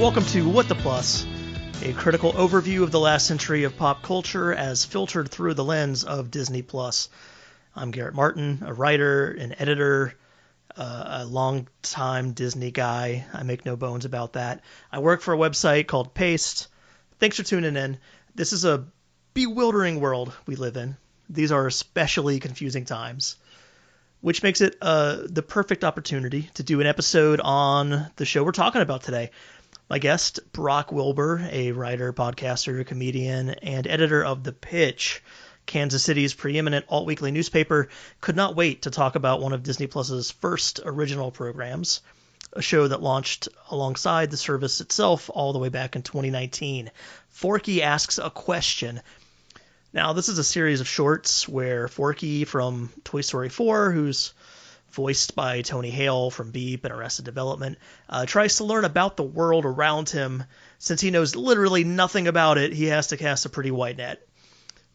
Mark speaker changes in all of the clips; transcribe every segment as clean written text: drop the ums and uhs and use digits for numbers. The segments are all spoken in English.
Speaker 1: Welcome to What the Plus, a critical overview of the last century of pop culture as filtered through the lens of Disney+. I'm Garrett Martin, a writer, an editor, a long-time Disney guy. I make no bones about that. I work for a website called Paste. Thanks for tuning in. This is a bewildering world we live in. These are especially confusing times, which makes it the perfect opportunity to do an episode on the show we're talking about today. My guest, Brock Wilbur, a writer, podcaster, comedian, and editor of The Pitch, Kansas City's preeminent alt-weekly newspaper, could not wait to talk about one of Disney Plus's first original programs, a show that launched alongside the service itself all the way back in 2019. Forky Asks a Question. Now, this is a series of shorts where Forky from Toy Story 4, who's voiced by Tony Hale from Beep and Arrested Development, tries to learn about the world around him. Since he knows literally nothing about it, he has to cast a pretty wide net.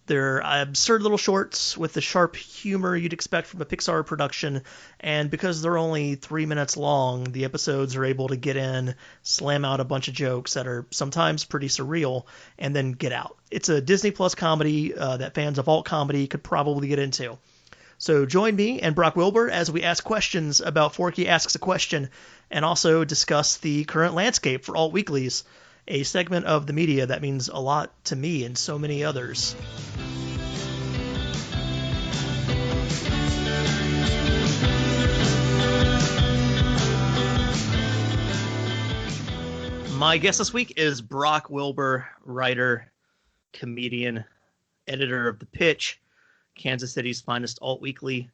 Speaker 1: They're absurd little shorts with the sharp humor you'd expect from a Pixar production, and because they're only 3 minutes long, the episodes are able to get in, slam out a bunch of jokes that are sometimes pretty surreal, and then get out. It's a Disney Plus comedy that fans of alt comedy could probably get into. So join me and Brock Wilbur as we ask questions about Forky Asks a Question, and also discuss the current landscape for alt weeklies, a segment of the media that means a lot to me and so many others. My guest this week is Brock Wilbur, writer, comedian, editor of The Pitch, Kansas City's finest alt weekly,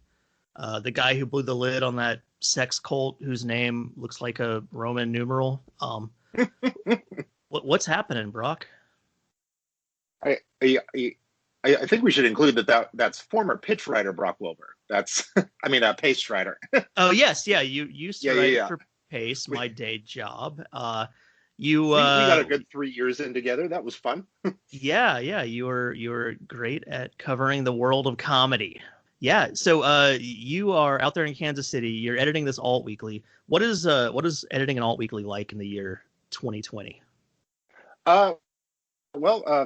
Speaker 1: the guy who blew the lid on that sex cult whose name looks like a Roman numeral. What's happening, Brock?
Speaker 2: I think we should include that's former Pitch writer Brock Wilbur. That's Pace writer.
Speaker 1: Oh yes, yeah. You used to write for Pace, my day job. We
Speaker 2: got a good 3 years in together. That was fun.
Speaker 1: Yeah. You were great at covering the world of comedy. Yeah. So you are out there in Kansas City. You're editing this alt weekly. What is editing an alt weekly like in the year 2020?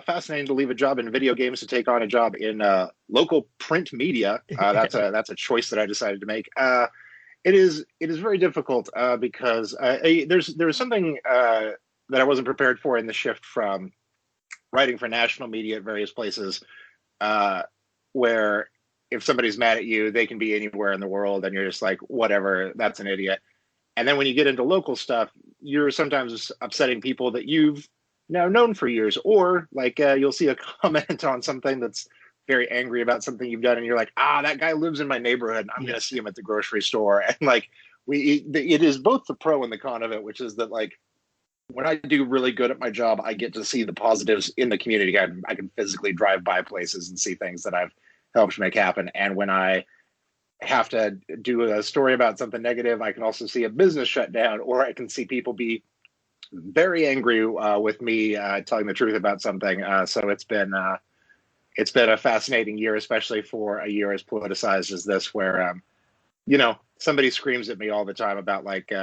Speaker 2: Fascinating to leave a job in video games to take on a job in local print media. That's a choice that I decided to make. It is very difficult because there's something that I wasn't prepared for in the shift from writing for national media at various places, where if somebody's mad at you, they can be anywhere in the world, and you're just like, whatever, that's an idiot. And then when you get into local stuff, you're sometimes upsetting people that you've now known for years, or like you'll see a comment on something that's very angry about something you've done, and you're like, that guy lives in my neighborhood, I'm going to see him at the grocery store. And like it is both the pro and the con of it, which is that like when I do really good at my job, I get to see the positives in the community. I can physically drive by places and see things that I've helped make happen. And when I have to do a story about something negative, I can also see a business shut down, or I can see people be very angry with me telling the truth about something. So it's been a fascinating year, especially for a year as politicized as this, where somebody screams at me all the time about like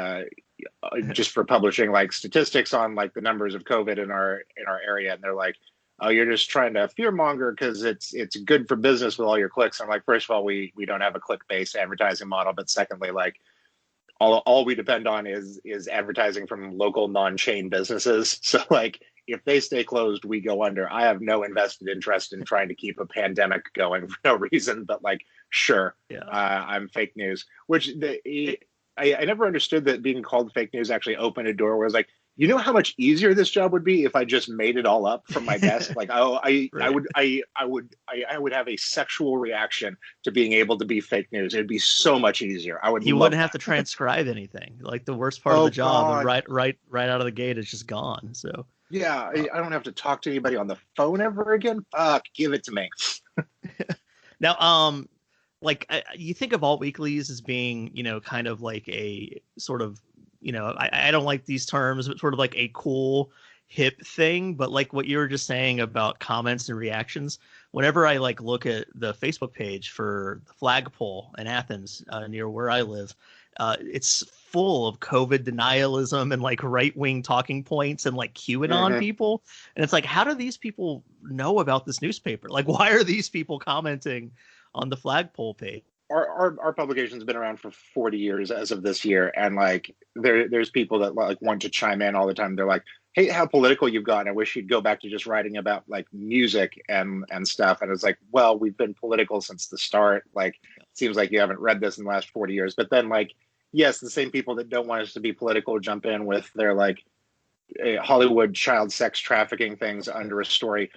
Speaker 2: just for publishing like statistics on like the numbers of COVID in our area, and they're like, "Oh, you're just trying to fearmonger because it's good for business with all your clicks." I'm like, first of all, we don't have a click-based advertising model, but secondly, like all we depend on is advertising from local non-chain businesses. So like if they stay closed, we go under. I have no invested interest in trying to keep a pandemic going for no reason, but like, sure, I'm fake news, which I never understood that being called fake news actually opened a door where I was like, you know how much easier this job would be if I just made it all up from my desk? Like, I would have a sexual reaction to being able to be fake news. It'd be so much easier.
Speaker 1: You wouldn't have to transcribe anything. Like the worst part of the job, right out of the gate, is just gone. So
Speaker 2: yeah, I don't have to talk to anybody on the phone ever again. Fuck, give it to me.
Speaker 1: Now, like you think of alt weeklies as being, kind of like a sort of, I don't like these terms, but sort of like a cool, hip thing. But like what you were just saying about comments and reactions, whenever I like look at the Facebook page for the flagpole in Athens near where I live, it's full of COVID denialism and like right-wing talking points and like QAnon people. And it's like, how do these people know about this newspaper? Like, why are these people commenting on the flagpole page?
Speaker 2: Our publication's been around for 40 years as of this year, and like there's people that like want to chime in all the time. They're like, "Hey, how political you've gotten! I wish you'd go back to just writing about like music and stuff." And it's like, well, we've been political since the start. Like, it seems like you haven't read this in the last 40 years. But then, like, yes, the same people that don't want us to be political jump in with their like Hollywood child sex trafficking things under a story,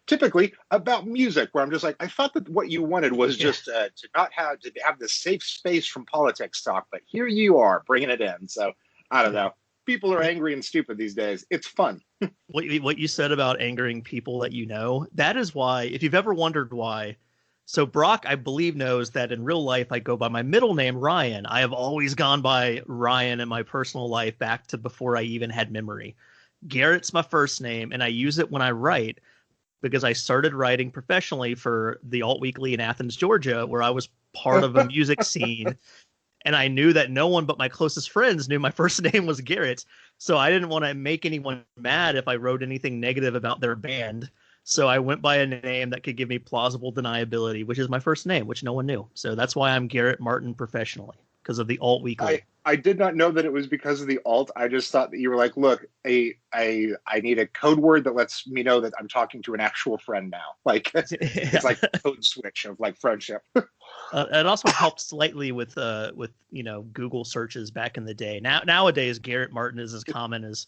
Speaker 2: typically about music, where I'm just like, I thought that what you wanted was just to not have this safe space from politics talk, but here you are bringing it in. So I don't know. People are angry and stupid these days. It's fun.
Speaker 1: What you said about angering people that you know, that is why, if you've ever wondered why, so Brock, I believe, knows that in real life I go by my middle name, Ryan. I have always gone by Ryan in my personal life back to before I even had memory. Garrett's my first name, and I use it when I write, because I started writing professionally for the Alt Weekly in Athens, Georgia, where I was part of a music scene. And I knew that no one but my closest friends knew my first name was Garrett. So I didn't want to make anyone mad if I wrote anything negative about their band. So I went by a name that could give me plausible deniability, which is my first name, which no one knew. So that's why I'm Garrett Martin professionally, because of the Alt Weekly.
Speaker 2: I did not know that it was because of the alt. I just thought that you were like, look, I need a code word that lets me know that I'm talking to an actual friend now. Like, it's like a code switch of like friendship.
Speaker 1: It also helped slightly with Google searches back in the day. Nowadays, Garrett Martin is as common as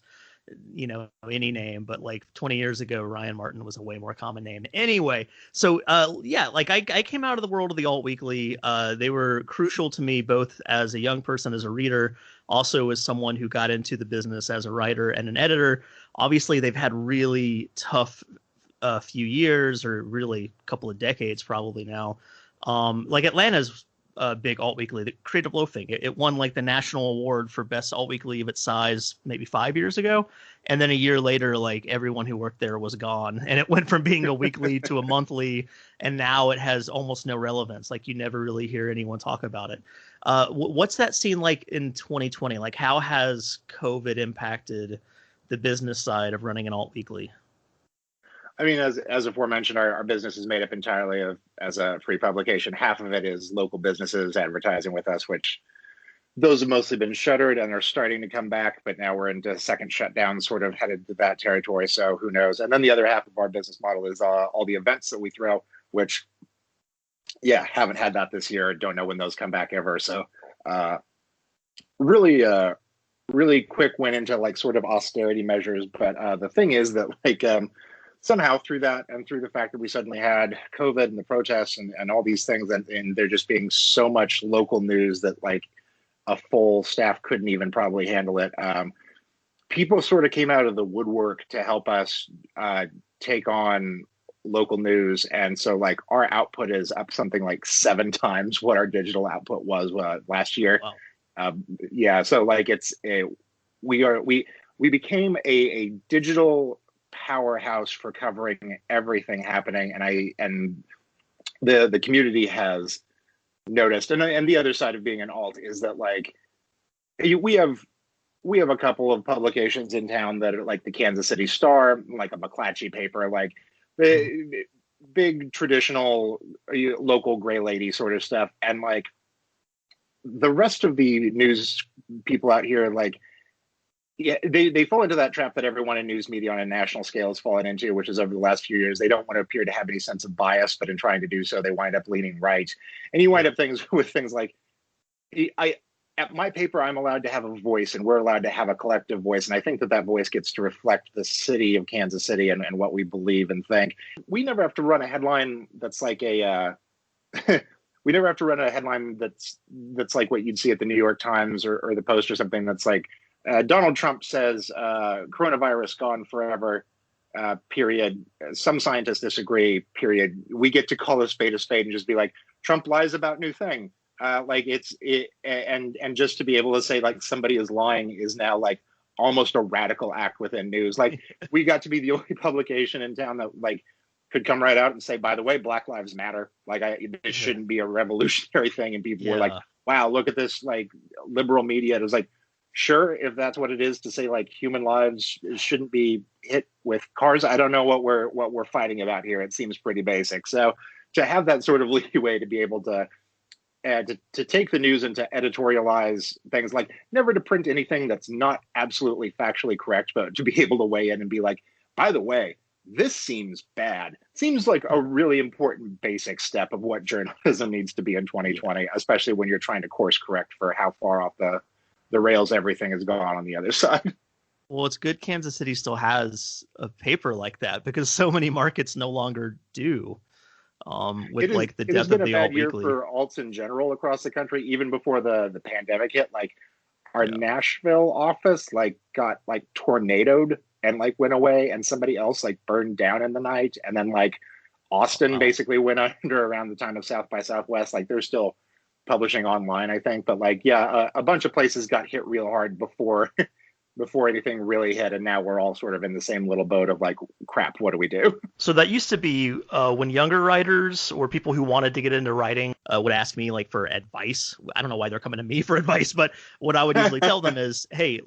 Speaker 1: any name, but like 20 years ago, Ryan Martin was a way more common name. Anyway, so like I came out of the world of the Alt Weekly. They were crucial to me both as a young person, as a reader, also as someone who got into the business as a writer and an editor. Obviously, they've had really tough few years, or really a couple of decades probably now. Like Atlanta's big alt weekly, the Creative Loafing. It won like the national award for best alt weekly of its size maybe 5 years ago, and then a year later, like everyone who worked there was gone, and it went from being a weekly to a monthly, and now it has almost no relevance. Like you never really hear anyone talk about it. What's that scene like in 2020? Like how has COVID impacted the business side of running an alt weekly?
Speaker 2: I mean, as aforementioned, our business is made up entirely of, as a free publication. Half of it is local businesses advertising with us, which those have mostly been shuttered and are starting to come back. But now we're into second shutdown, sort of headed to that territory. So who knows? And then the other half of our business model is all the events that we throw, which, haven't had that this year. Don't know when those come back ever. So really quick went into like sort of austerity measures. But the thing is that like somehow through that and through the fact that we suddenly had COVID and the protests and all these things, and there just being so much local news that like a full staff couldn't even probably handle it. People sort of came out of the woodwork to help us take on local news. And so like our output is up something like 7 times what our digital output was last year. Wow. So like we became a digital powerhouse for covering everything happening, and the community has noticed. And the other side of being an alt is that like we have a couple of publications in town that are like the Kansas City Star, like a McClatchy paper, like the big traditional local gray lady sort of stuff, and like the rest of the news people out here, like they fall into that trap that everyone in news media on a national scale has fallen into, which is over the last few years, they don't want to appear to have any sense of bias, but in trying to do so, they wind up leaning right. And you wind up with things like, at my paper, I'm allowed to have a voice, and we're allowed to have a collective voice. And I think that voice gets to reflect the city of Kansas City and what we believe and think. We never have to run a headline that's like we never have to run a headline that's like what you'd see at the New York Times or the Post or something that's like, Donald Trump says coronavirus gone forever, period. Some scientists disagree, period. We get to call a spade and just be like, Trump lies about new thing. And just to be able to say like somebody is lying is now like almost a radical act within news. Like we got to be the only publication in town that like could come right out and say, by the way, Black Lives Matter. Like, this shouldn't be a revolutionary thing. And people were like, wow, look at this, like, liberal media. It was like, sure, if that's what it is to say, like, human lives shouldn't be hit with cars. I don't know what we're fighting about here. It seems pretty basic. So to have that sort of leeway to be able to take the news and to editorialize things, like never to print anything that's not absolutely factually correct, but to be able to weigh in and be like, by the way, this seems bad. Seems like a really important basic step of what journalism needs to be in 2020, especially when you're trying to course correct for how far off the rails everything has gone on the other side.
Speaker 1: Well, it's good Kansas City still has a paper like that, because so many markets no longer do. With like the death of the alt weekly. It has been a bad year
Speaker 2: for alts in general across the country, even before the pandemic hit. Like our Nashville office like got like tornadoed and like went away, and somebody else like burned down in the night, and then like Austin basically went under around the time of South by Southwest. Like they're still publishing online, I think, but like a bunch of places got hit real hard before before anything really hit, and now we're all sort of in the same little boat of like, crap, what do we do?
Speaker 1: So that used to be when younger writers or people who wanted to get into writing would ask me like for advice. I don't know why they're coming to me for advice, but what I would usually tell them is, hey,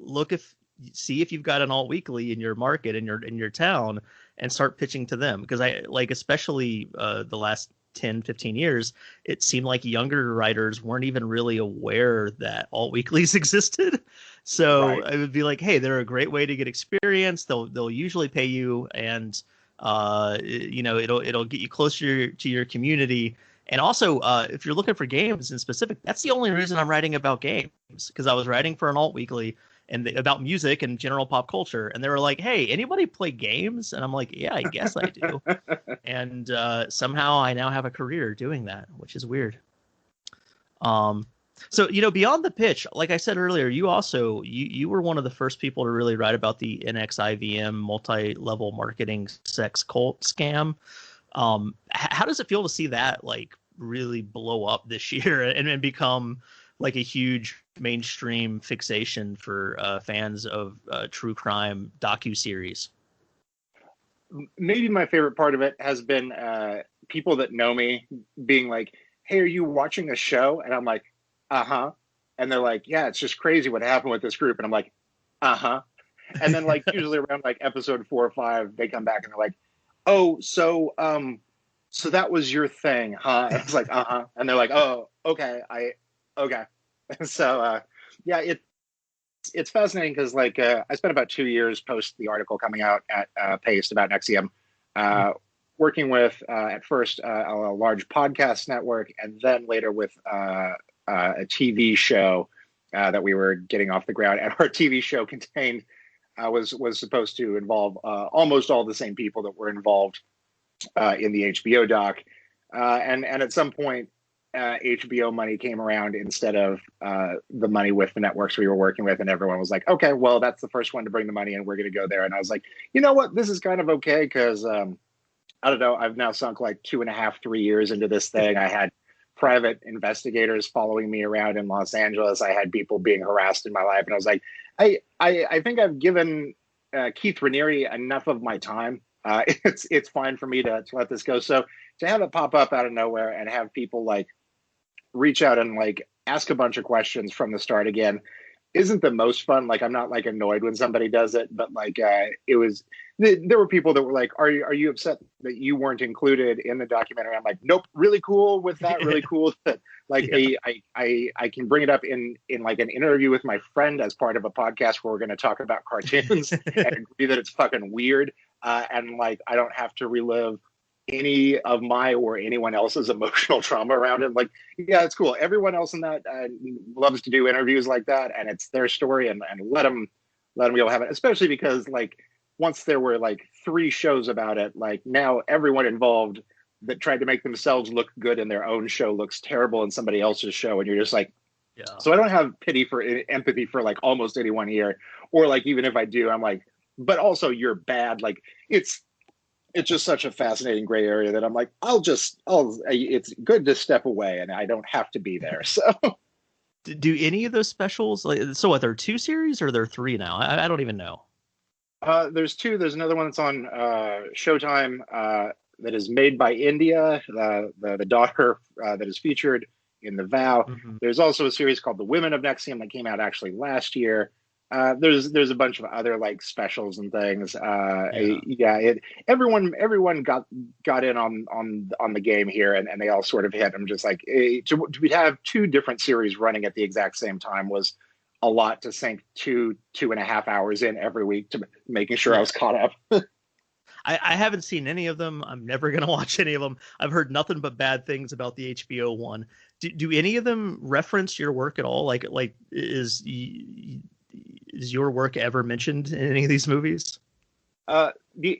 Speaker 1: see if you've got an alt weekly in your market, in your town, and start pitching to them. Because I like, especially the last 10, 15 years, it seemed like younger writers weren't even really aware that alt weeklies existed. So I would be like, hey, they're a great way to get experience. They'll usually pay you, and it'll get you closer to your community. And also, if you're looking for games in specific, that's the only reason I'm writing about games, because I was writing for an alt weekly and about music and general pop culture, and they were like, hey, anybody play games? And I'm like, yeah, I guess I do. And somehow I now have a career doing that, which is weird. So, beyond the pitch, like I said earlier, you also you were one of the first people to really write about the NXIVM multi-level marketing sex cult scam. How does it feel to see that like really blow up this year and become like a huge mainstream fixation for fans of true crime docuseries?
Speaker 2: Maybe my favorite part of it has been people that know me being like, hey, are you watching a show? And I'm like, uh-huh. And they're like, yeah, it's just crazy what happened with this group. And I'm like, uh-huh. And then like usually around like episode 4 or 5, they come back and they're like, oh, so that was your thing, huh? And it's like, uh-huh. And they're like, oh, okay, okay. So yeah, it's fascinating because like I spent about 2 years post the article coming out at Paste about NXIVM, working with at first a large podcast network, and then later with a TV show that we were getting off the ground. And our TV show contained was supposed to involve almost all the same people that were involved in the HBO doc, and at some point HBO money came around instead of the money with the networks we were working with, and everyone was like, okay, well, that's the first one to bring the money in, we're going to go there. And I was like, you know what, this is kind of okay, because I don't know, I've now sunk like 2.5, 3 years into this thing. I had private investigators following me around in Los Angeles. I had people being harassed in my life, and I was like, I think I've given Keith Raniere enough of my time. It's fine for me to let this go. So to have it pop up out of nowhere and have people like reach out and like ask a bunch of questions from the start again isn't the most fun. Like, I'm not like annoyed when somebody does it, but like there were people that were like, are you upset that you weren't included in the documentary? I'm like, nope, really cool with that. Really cool that like I can bring it up in like an interview with my friend as part of a podcast where we're going to talk about cartoons and agree that it's fucking weird. And like, I don't have to relive any of my or anyone else's emotional trauma around it. Like, yeah, it's cool. Everyone else in that loves to do interviews like that, and it's their story, and let them be able to have it. Especially because like once there were like 3 shows about it, like now everyone involved that tried to make themselves look good in their own show looks terrible in somebody else's show, and you're just like, yeah. So I don't have empathy for like almost anyone here, or like even if I do, I'm like, but also you're bad. Like it's just such a fascinating gray area that I'm like, it's good to step away and I don't have to be there. So
Speaker 1: do any of those specials, like, so are there 2 series or are there 3 now? I don't even know.
Speaker 2: There's 2. There's another one that's on Showtime. that is made by India, the daughter that is featured in The Vow.
Speaker 1: Mm-hmm.
Speaker 2: There's also a series called The Women of NXIVM that came out actually last year. There's a bunch of other like specials and things. Everyone got in on the game here, and they all sort of hit. I'm just like, to have two different series running at the exact same time was a lot to sink 2.5 hours in every week to making sure I was caught up.
Speaker 1: I haven't seen any of them. I'm never going to watch any of them. I've heard nothing but bad things about the HBO one. Do any of them reference your work at all? Like is your work ever mentioned in any of these movies?
Speaker 2: The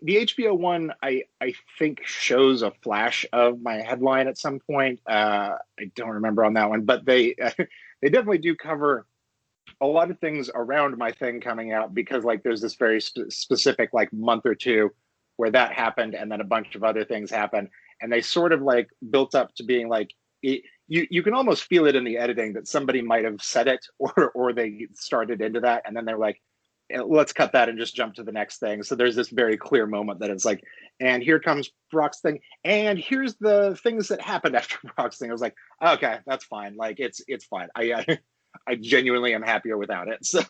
Speaker 2: HBO one, I think shows a flash of my headline at some point. I don't remember on that one, but they they definitely do cover a lot of things around my thing coming out, because like there's this very specific like month or two where that happened, and then a bunch of other things happened, and they sort of like built up to being like you can almost feel it in the editing that somebody might have said it, or they started into that, and then they're like, let's cut that and just jump to the next thing. So there's this very clear moment that it's like, and here comes Brock's thing, and here's the things that happened after Brock's thing. I was like, okay, that's fine. Like it's fine. I genuinely am happier without it. So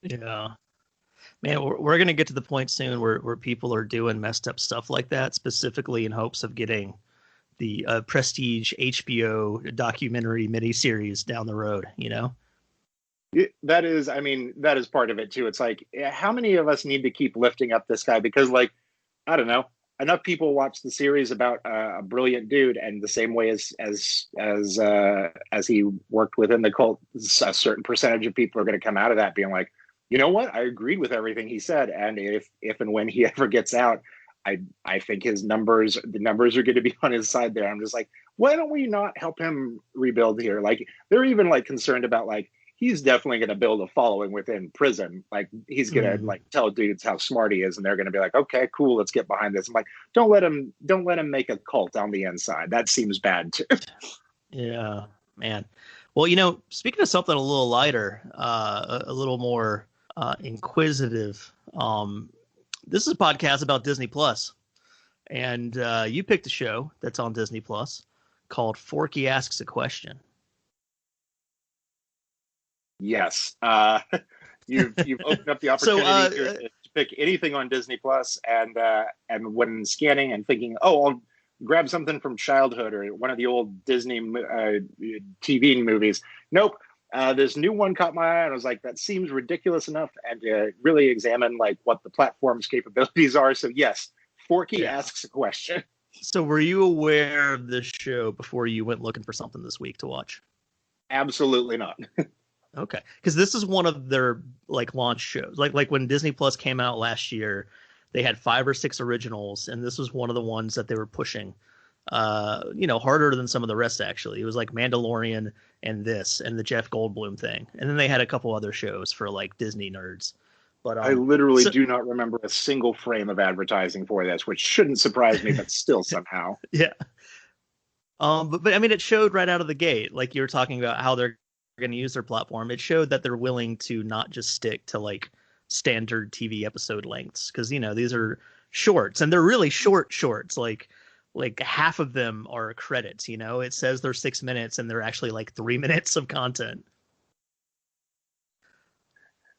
Speaker 1: yeah, man, we're gonna get to the point soon where people are doing messed up stuff like that, specifically in hopes of getting the prestige HBO documentary miniseries down the road. You know.
Speaker 2: That is, I mean, that is part of it too. It's like, how many of us need to keep lifting up this guy? Because like, I don't know, enough people watch the series about a brilliant dude, and the same way as he worked within the cult, a certain percentage of people are going to come out of that being like, you know what, I agreed with everything he said, and if and when he ever gets out, I think the numbers are going to be on his side there. I'm just like, why don't we not help him rebuild here? Like, they're even like concerned about like, he's definitely going to build a following within prison. Like he's going to like tell dudes how smart he is, and they're going to be like, okay, cool, let's get behind this. I'm like, don't let him make a cult on the inside. That seems bad too.
Speaker 1: Yeah, man. Well, you know, speaking of something a little lighter, a little more inquisitive, this is a podcast about Disney Plus, and you picked a show that's on Disney Plus called Forky Asks a Question.
Speaker 2: Yes, you've opened up the opportunity to pick anything on Disney Plus, and when scanning and thinking, oh, I'll grab something from childhood or one of the old Disney TV movies. Nope. This new one caught my eye, and I was like, that seems ridiculous enough, and really examine like what the platform's capabilities are. So yes, Forky asks a question.
Speaker 1: So were you aware of this show before you went looking for something this week to watch?
Speaker 2: Absolutely not.
Speaker 1: Okay, because this is one of their like launch shows. Like when Disney Plus came out last year, they had 5 or 6 originals, and this was one of the ones that they were pushing. Harder than some of the rest, actually. It was like Mandalorian and the Jeff Goldblum thing, and then they had a couple other shows for like Disney nerds. But
Speaker 2: I literally do not remember a single frame of advertising for this, which shouldn't surprise me, but still somehow.
Speaker 1: Yeah. But I mean, it showed right out of the gate, like you were talking about how they're going to use their platform. It showed that they're willing to not just stick to like standard TV episode lengths, because these are shorts, and they're really shorts. Like half of them are credits. It says they're 6 minutes, and they're actually like 3 minutes of content.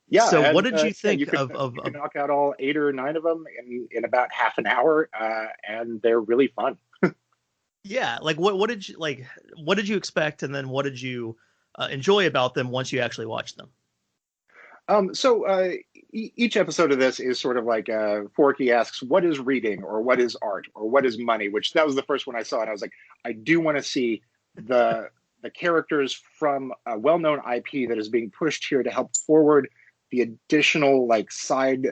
Speaker 2: Yeah.
Speaker 1: So what did you think
Speaker 2: you can knock out all 8 or 9 of them in about half an hour, and they're really fun.
Speaker 1: Yeah. Like what did you expect, and then what did you enjoy about them once you actually watched them?
Speaker 2: Each episode of this is sort of like Forky asks, what is reading, or what is art, or what is money? Which that was the first one I saw, and I was like, I do want to see the characters from a well-known IP that is being pushed here to help forward the additional like side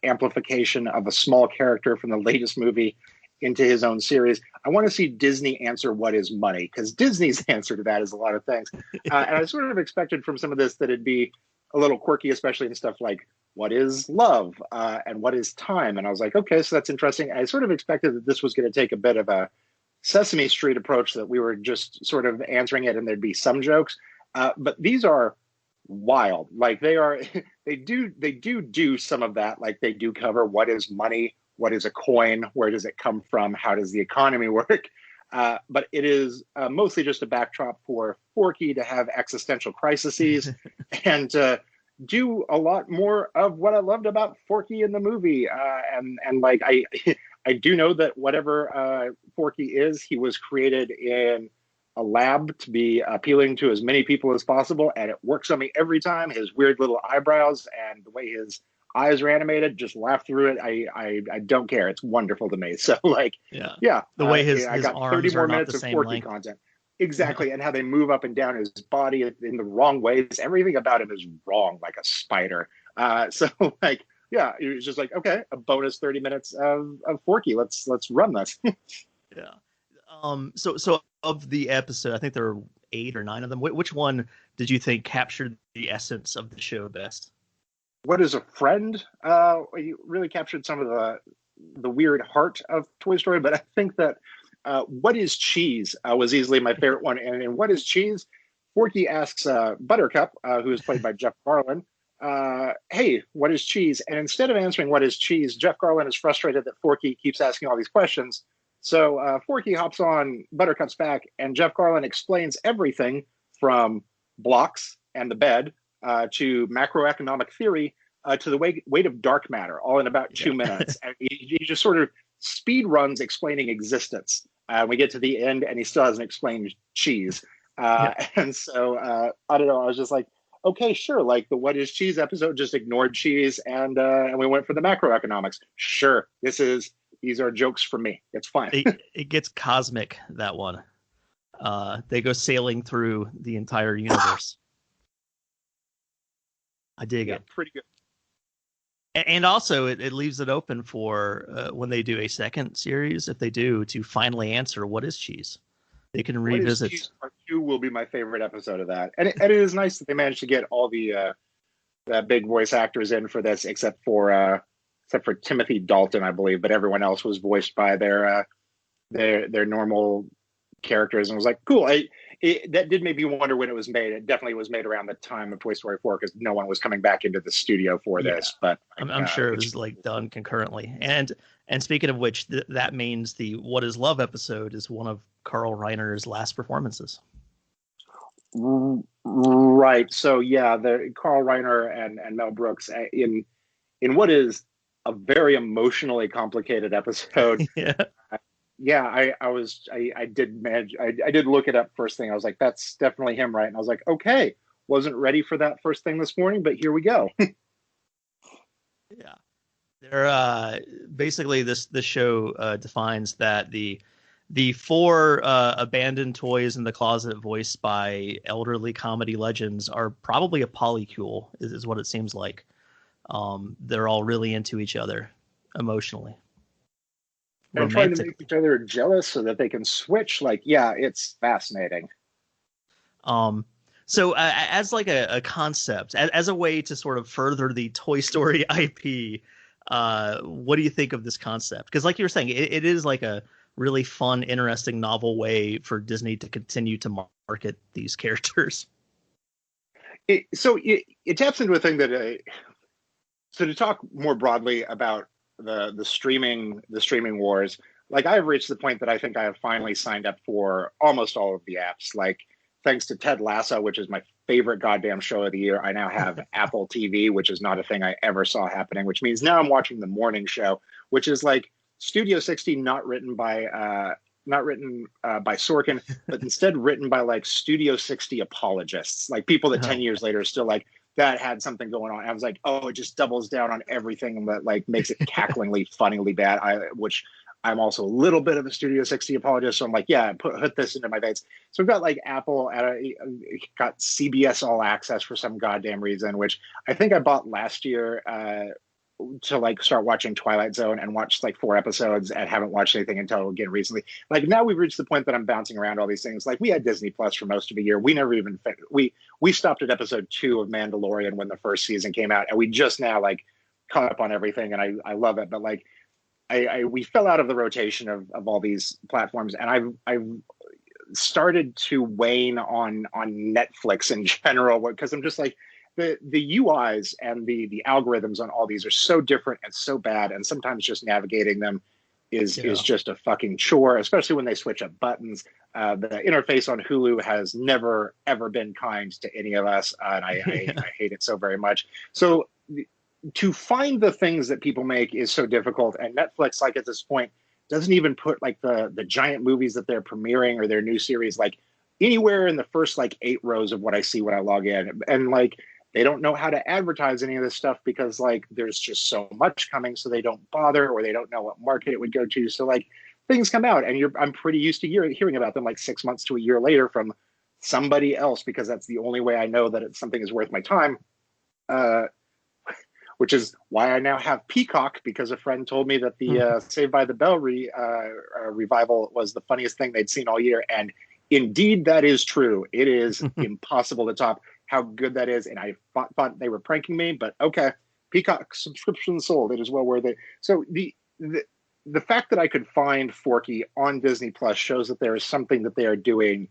Speaker 2: amplification of a small character from the latest movie into his own series. I want to see Disney answer what is money, because Disney's answer to that is a lot of things. And I sort of expected from some of this that it'd be a little quirky, especially in stuff like what is love and what is time. And I was like, okay, so that's interesting. I sort of expected that this was going to take a bit of a Sesame Street approach, that we were just sort of answering it and there'd be some jokes. But these are wild. Like they do some of that. Like they do cover what is money, what is a coin, where does it come from, how does the economy work. But it is mostly just a backdrop for Forky to have existential crises and do a lot more of what I loved about Forky in the movie. And like I do know that whatever Forky is, he was created in a lab to be appealing to as many people as possible, and it works on me every time. His weird little eyebrows and the way his eyes are animated, just laugh through it. I don't care. It's wonderful to me. So like, yeah,
Speaker 1: the way his
Speaker 2: I got
Speaker 1: arms
Speaker 2: 30 more
Speaker 1: are not
Speaker 2: minutes
Speaker 1: the
Speaker 2: of
Speaker 1: same
Speaker 2: Forky
Speaker 1: length.
Speaker 2: content. Exactly, and how they move up and down his body in the wrong ways. Everything about him is wrong, like a spider. So like, yeah, it was just like, okay, a bonus 30 minutes of Forky. Let's run this.
Speaker 1: Yeah. So of the episode, I think there are 8 or 9 of them. Which one did you think captured the essence of the show best?
Speaker 2: What is a friend? You really captured some of the weird heart of Toy Story, but I think that what is cheese was easily my favorite one. And in What is Cheese, Forky asks Buttercup, who is played by Jeff Garlin, hey, what is cheese? And instead of answering what is cheese, Jeff Garlin is frustrated that Forky keeps asking all these questions. So Forky hops on Buttercup's back, and Jeff Garlin explains everything from blocks and the bed to macroeconomic theory to the weight of dark matter, all in about 2 minutes. And he just sort of speed runs explaining existence. We get to the end, and he still hasn't explained cheese. And so I don't know. I was just like, okay, sure. Like the What is Cheese episode just ignored cheese, and we went for the macroeconomics. Sure, these are jokes from me. It's fine.
Speaker 1: It gets cosmic, that one. They go sailing through the entire universe. I dig it.
Speaker 2: Pretty good.
Speaker 1: And also, it leaves it open for when they do a second series, if they do, to finally answer what is cheese. They can revisit.
Speaker 2: What is Cheese Part 2 will be my favorite episode of that. And it is nice that they managed to get all the big voice actors in for this, except for Timothy Dalton, I believe. But everyone else was voiced by their normal characters, and was like, cool. That did make me wonder when it was made. It definitely was made around the time of Toy Story 4 because no one was coming back into the studio for this. But
Speaker 1: I'm sure it was like done concurrently. And speaking of which, that means the What is Love episode is one of Carl Reiner's last performances.
Speaker 2: Right. So yeah, the Carl Reiner and Mel Brooks in what is a very emotionally complicated episode. I did look it up first thing. I was like, that's definitely him, right? And I was like, okay, wasn't ready for that first thing this morning, but here we go.
Speaker 1: Yeah. They're basically this show defines that the 4 abandoned toys in the closet voiced by elderly comedy legends are probably a polycule, is what it seems like. They're all really into each other emotionally.
Speaker 2: And trying to make each other jealous so that they can switch. Like, yeah, it's fascinating.
Speaker 1: So as like a concept, as a way to sort of further the Toy Story IP, what do you think of this concept? Because like you were saying, it is like a really fun, interesting, novel way for Disney to continue to market these characters.
Speaker 2: It taps into a thing that so to talk more broadly about the streaming wars, like I've reached the point that I think I have finally signed up for almost all of the apps. Like thanks to Ted Lasso, which is my favorite goddamn show of the year, I now have Apple TV, which is not a thing I ever saw happening, which means now I'm watching the morning show, which is like Studio 60, not written by Sorkin, but instead written by like Studio 60 apologists, like people that 10 years later are still like, that had something going on. I was like, oh, it just doubles down on everything that like makes it cacklingly, funnily bad. Which I'm also a little bit of a Studio 60 apologist, so I'm like, yeah, put this into my veins. So we've got like Apple got CBS All Access for some goddamn reason, which I think I bought last year to like start watching Twilight Zone and watched like 4 episodes and haven't watched anything until again recently. Like now we've reached the point that I'm bouncing around all these things. Like we had Disney Plus for most of the year. We never even we stopped at episode 2 of Mandalorian when the first season came out, and we just now like caught up on everything, and I love it. But like we fell out of the rotation of all these platforms, and I've started to wane on Netflix in general because I'm just like, the UIs and the algorithms on all these are so different and so bad, and sometimes just navigating them is just a fucking chore, especially when they switch up buttons. The interface on Hulu has never ever been kind to any of us, and I hate it so very much. So to find the things that people make is so difficult, and Netflix, like at this point, doesn't even put like the giant movies that they're premiering or their new series like anywhere in the first like 8 rows of what I see when I log in. And like they don't know how to advertise any of this stuff because like there's just so much coming, so they don't bother, or they don't know what market it would go to. So like things come out, and I'm pretty used to hearing about them like 6 months to a year later from somebody else, because that's the only way I know that something is worth my time. Which is why I now have Peacock, because a friend told me that the Saved by the Bell revival was the funniest thing they'd seen all year. And indeed, that is true. It is impossible to top how good that is. And I thought they were pranking me, but okay, Peacock subscription sold. It is well worth it. So the fact that I could find Forky on Disney Plus shows that there is something that they are doing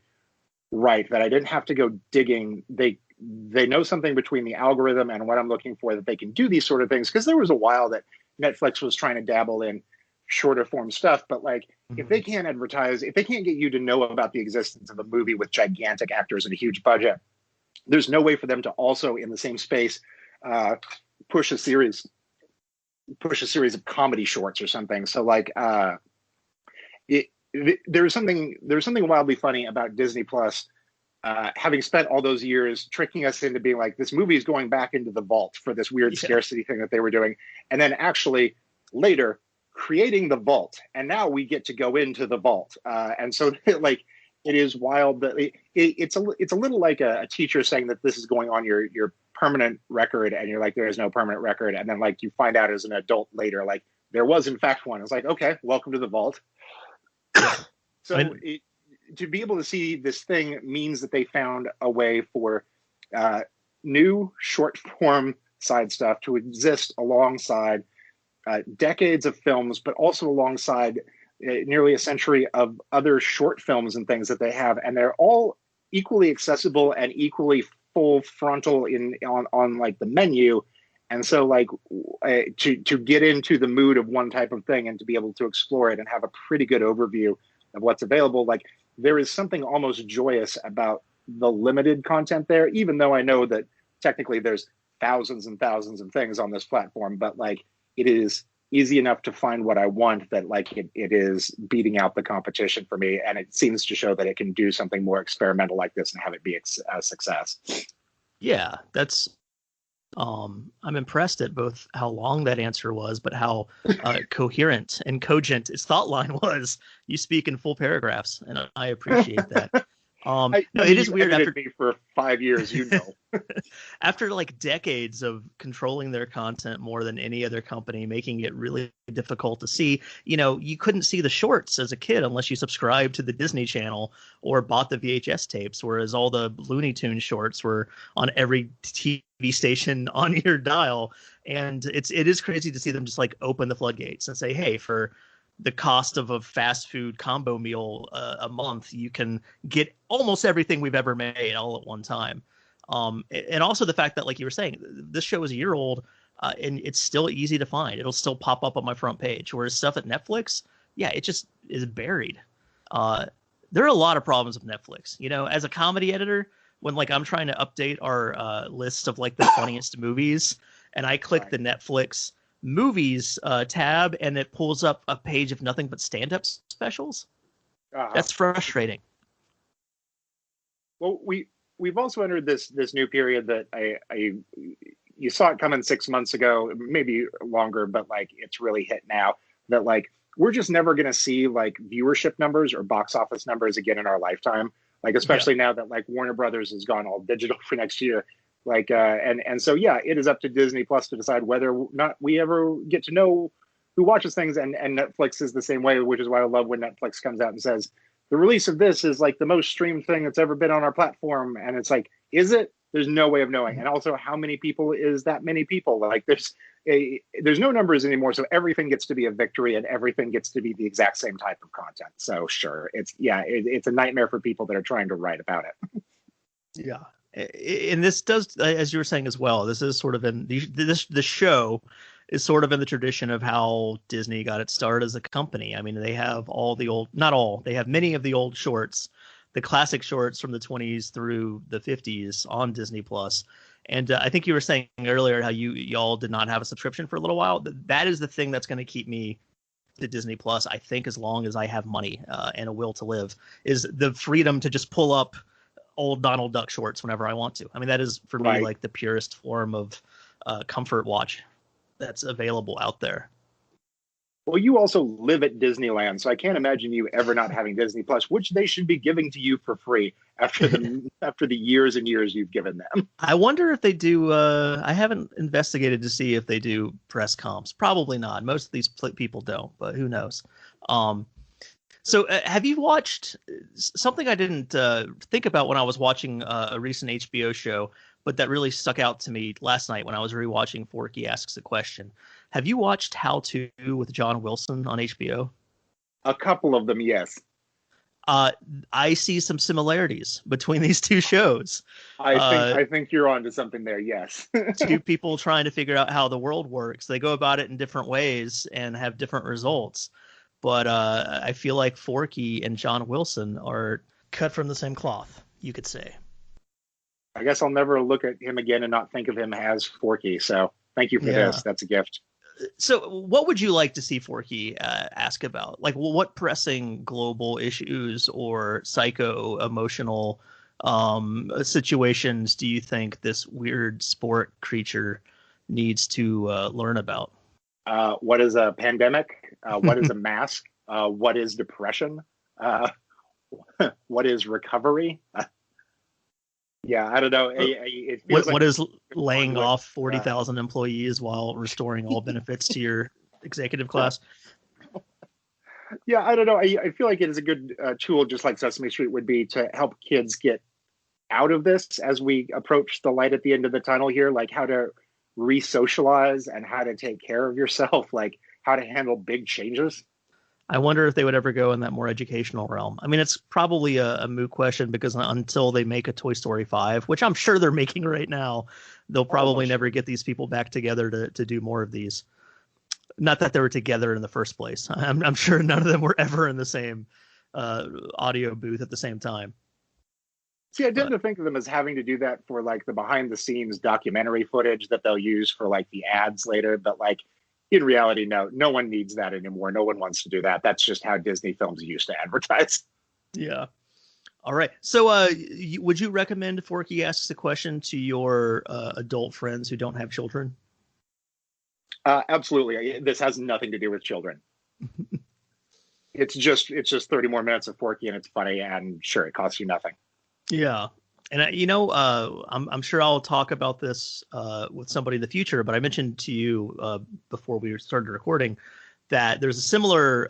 Speaker 2: right, that I didn't have to go digging. They know something between the algorithm and what I'm looking for, that they can do these sort of things. Because there was a while that Netflix was trying to dabble in shorter form stuff, but like if they can't advertise, if they can't get you to know about the existence of a movie with gigantic actors and a huge budget, there's no way for them to also in the same space push a series of comedy shorts or something. So like there's something wildly funny about Disney Plus having spent all those years tricking us into being like, this movie is going back into the vault for this weird scarcity thing that they were doing, and then actually later creating the vault, and now we get to go into the vault. And so like it is wild that it's a little like a teacher saying that this is going on your permanent record, and you're like, there is no permanent record, and then like you find out as an adult later like there was in fact one. It's like, okay, welcome to the vault. So to be able to see this thing means that they found a way for new short form side stuff to exist alongside decades of films, but also alongside nearly a century of other short films and things that they have. And they're all equally accessible and equally full frontal on like the menu. And so like to get into the mood of one type of thing and to be able to explore it and have a pretty good overview of what's available, like there is something almost joyous about the limited content there, even though I know that technically there's thousands and thousands of things on this platform, but like it is easy enough to find what I want that like it is beating out the competition for me. And it seems to show that it can do something more experimental like this and have it be a success.
Speaker 1: Yeah, that's I'm impressed at both how long that answer was, but how coherent and cogent its thought line was. You speak in full paragraphs, and I appreciate that. No, it is weird. After
Speaker 2: me for 5 years, you know,
Speaker 1: after like decades of controlling their content more than any other company, making it really difficult to see. You know, you couldn't see the shorts as a kid unless you subscribed to the Disney Channel or bought the VHS tapes, whereas all the Looney Tunes shorts were on every TV station on your dial. And it is crazy to see them just like open the floodgates and say, hey, for the cost of a fast food combo meal a month, you can get almost everything we've ever made all at one time. And also the fact that, like you were saying, this show is a year old and it's still easy to find. It'll still pop up on my front page. Whereas stuff at Netflix, yeah, it just is buried. There are a lot of problems with Netflix. You know, as a comedy editor, when like I'm trying to update our list of like the funniest movies, and I click the Netflix movies tab and it pulls up a page of nothing but stand-up specials. That's frustrating.
Speaker 2: Well, we've also entered this new period that you saw it coming 6 months ago, maybe longer, but like it's really hit now that like we're just never going to see like viewership numbers or box office numbers again in our lifetime. Like especially now that like Warner Brothers has gone all digital for next year. Like and so yeah, it is up to Disney Plus to decide whether or not we ever get to know who watches things, and Netflix is the same way, which is why I love when Netflix comes out and says the release of this is like the most streamed thing that's ever been on our platform, and it's like, is it? There's no way of knowing. And also, how many people is that many people? Like there's no numbers anymore, so everything gets to be a victory and everything gets to be the exact same type of content. So sure, it's a nightmare for people that are trying to write about it.
Speaker 1: Yeah. And this does, as you were saying as well, this is sort of the show is sort of in the tradition of how Disney got its start as a company. I mean, they have they have many of the old shorts, the classic shorts from the 20s through the 50s on Disney Plus. And I think you were saying earlier how y'all did not have a subscription for a little while. That is the thing that's going to keep me to Disney Plus, I think, as long as I have money and a will to live, is the freedom to just pull up old Donald Duck shorts whenever I want to. I mean, that is for me like the purest form of comfort watch that's available out there.
Speaker 2: Well, you also live at Disneyland, so I can't imagine you ever not having Disney Plus, which they should be giving to you for free after the years and years you've given them.
Speaker 1: I wonder if they do. I haven't investigated to see if they do press comps. Probably not. Most of these people don't, but who knows? So have you watched something I didn't think about when I was watching a recent HBO show, but that really stuck out to me last night when I was rewatching Forky Asks a Question? Have you watched How To with John Wilson on HBO?
Speaker 2: A couple of them, yes.
Speaker 1: I see some similarities between these two shows.
Speaker 2: I think you're onto something there, yes.
Speaker 1: Two people trying to figure out how the world works. They go about it in different ways and have different results. But I feel like Forky and John Wilson are cut from the same cloth, you could say.
Speaker 2: I guess I'll never look at him again and not think of him as Forky. So thank you for this. That's a gift.
Speaker 1: So what would you like to see Forky ask about? Like, what pressing global issues or psycho-emotional situations do you think this weird spork creature needs to learn about?
Speaker 2: What is a pandemic? What is a mask? What is depression? What is recovery? Yeah, I don't know.
Speaker 1: What is laying off 40,000 employees while restoring all benefits to your executive class?
Speaker 2: Yeah, I don't know. I feel like it is a good tool, just like Sesame Street would be, to help kids get out of this as we approach the light at the end of the tunnel here, like how to re-socialize and how to take care of yourself, like how to handle big changes.
Speaker 1: I wonder if they would ever go in that more educational realm. I mean, it's probably a moot question because until they make a Toy Story 5, which I'm sure they're making right now, they'll probably never get these people back together to do more of these. Not that they were together in the first place. I'm sure none of them were ever in the same audio booth at the same time.
Speaker 2: See, I tend to think of them as having to do that for like the behind the scenes documentary footage that they'll use for like the ads later. But like, in reality, no one needs that anymore. No one wants to do that. That's just how Disney films used to advertise.
Speaker 1: Yeah. All right. So would you recommend Forky Asks a Question to your adult friends who don't have children?
Speaker 2: Absolutely. This has nothing to do with children. It's just 30 more minutes of Forky and it's funny, and sure, it costs you nothing.
Speaker 1: Yeah. And, I'm sure I'll talk about this with somebody in the future, but I mentioned to you before we started recording that there's a similar,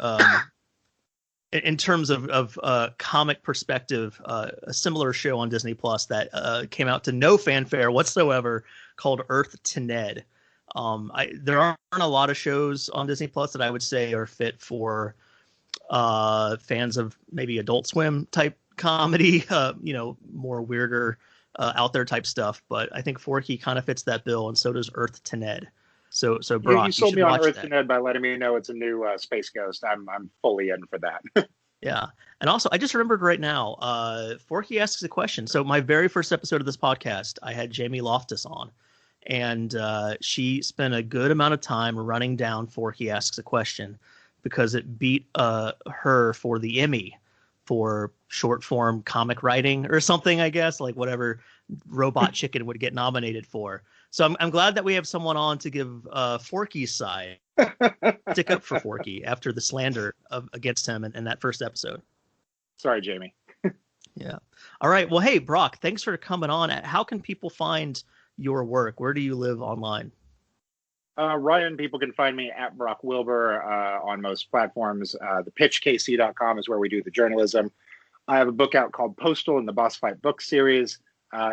Speaker 1: in terms of comic perspective, a similar show on Disney Plus that came out to no fanfare whatsoever called Earth to Ned. There aren't a lot of shows on Disney Plus that I would say are fit for fans of maybe Adult Swim type comedy, more weirder, out there type stuff. But I think Forky kind of fits that bill, and so does Earth to Ned. So Brock,
Speaker 2: you sold me on Earth to Ned by letting me know it's a new Space Ghost. I'm fully in for that.
Speaker 1: Yeah, and also I just remembered right now, Forky Asks a Question. So my very first episode of this podcast, I had Jamie Loftus on, and she spent a good amount of time running down Forky Asks a Question because it beat her for the Emmy for short form comic writing or something, I guess, like whatever Robot Chicken would get nominated for. So I'm glad that we have someone on to give Forky's side, stick up for Forky after the slander against him in that first episode.
Speaker 2: Sorry, Jamie.
Speaker 1: Yeah. All right. Well, hey, Brock, thanks for coming on. How can people find your work? Where do you live online?
Speaker 2: Ryan, people can find me at Brock Wilbur on most platforms. Thepitchkc.com is where we do the journalism. I have a book out called Postal in the Boss Fight book series.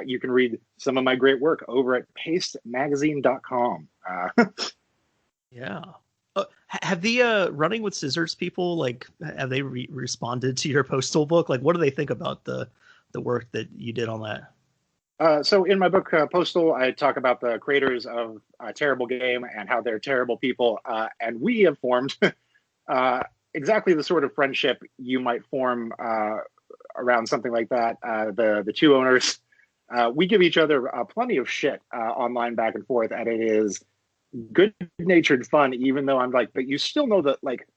Speaker 2: You can read some of my great work over at pastemagazine.com.
Speaker 1: Yeah. Have the Running with Scissors people, have they responded to your Postal book? Like, what do they think about the work that you did on that?
Speaker 2: So in my book, Postal, I talk about the creators of Terrible Game and how they're terrible people. And we have formed uh, exactly the sort of friendship you might form around something like that. The two owners, we give each other plenty of shit online back and forth, and it is good natured fun, even though I'm like, but you still know that like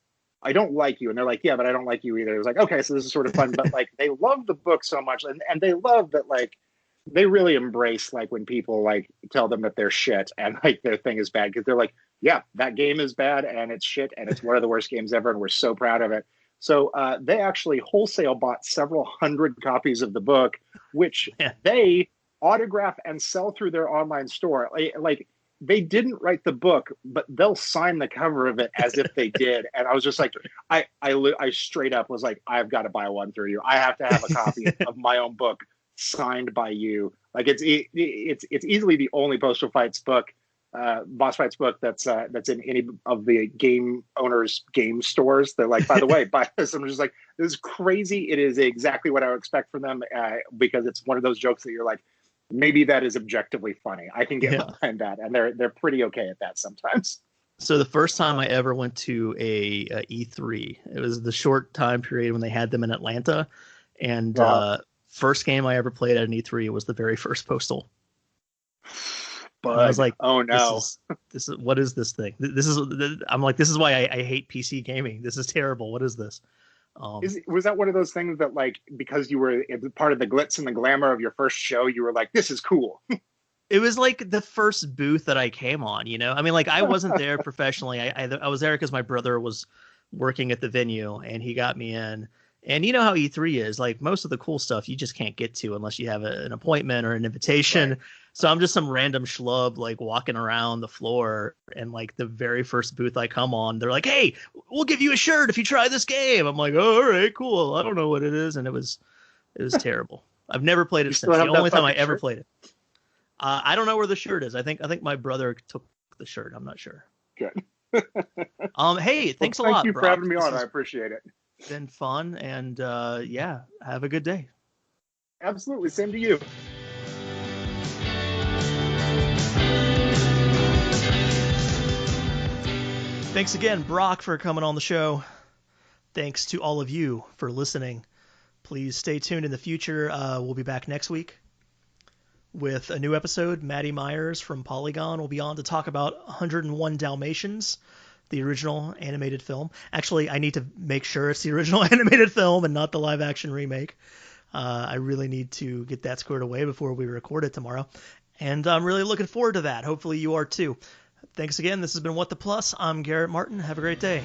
Speaker 2: I don't like you. And they're like, yeah, but I don't like you either. It was like, okay, so this is sort of fun. But like they love the book so much, and they love that like they really embrace like when people like tell them that they're shit and like their thing is bad because they're like, yeah, that game is bad and it's shit and it's one of the worst games ever and we're so proud of it. So they actually wholesale bought several hundred copies of the book, which
Speaker 1: Yeah.
Speaker 2: they autograph and sell through their online store. Like they didn't write the book, but they'll sign the cover of it as if they did. And I was just like, I straight up was like, I've got to buy one through you. I have to have a copy of my own book signed by you. Like it's easily the only Postal Fights book, boss fights book that's in any of the game owners game stores. They're like, by the way, buy this. I'm just like, this is crazy. It is exactly what I would expect from them because it's one of those jokes that you're like, maybe that is objectively funny. I can get behind that, and they're pretty okay at that sometimes.
Speaker 1: So the first time I ever went to a E3, it was the short time period when they had them in Atlanta, and first game I ever played at an E3 was the very first Postal. But I was like,
Speaker 2: oh no,
Speaker 1: this is what is this thing? I'm like, this is why I hate PC gaming. This is terrible. What is this?
Speaker 2: Was that one of those things that like because you were part of the glitz and the glamour of your first show, you were like, this is cool?
Speaker 1: It was like the first booth that I came on, you know? I mean, like I wasn't there professionally. I was there because my brother was working at the venue and he got me in. And you know how E3 is, like most of the cool stuff you just can't get to unless you have an appointment or an invitation. Right. So I'm just some random schlub like walking around the floor, and like the very first booth I come on, they're like, hey, we'll give you a shirt if you try this game. I'm like, oh, all right, cool. I don't know what it is. And it was terrible. I've never played it since. The only time I ever played it. I don't know where the shirt is. I think my brother took the shirt. I'm not sure.
Speaker 2: Good.
Speaker 1: Hey, thanks a lot.
Speaker 2: Thank you
Speaker 1: Brock.
Speaker 2: for having me on. I appreciate it.
Speaker 1: Been fun, and yeah, have a good day.
Speaker 2: Absolutely. Same to you.
Speaker 1: Thanks again, Brock, for coming on the show. Thanks to all of you for listening. Please stay tuned in the future. We'll be back next week with a new episode. Maddie Myers from Polygon will be on to talk about 101 Dalmatians, the original animated film. Actually, I need to make sure it's the original animated film and not the live action remake. I really need to get that squared away before we record it tomorrow. And I'm really looking forward to that. Hopefully you are too. Thanks again. This has been What the Plus. I'm Garrett Martin. Have a great day.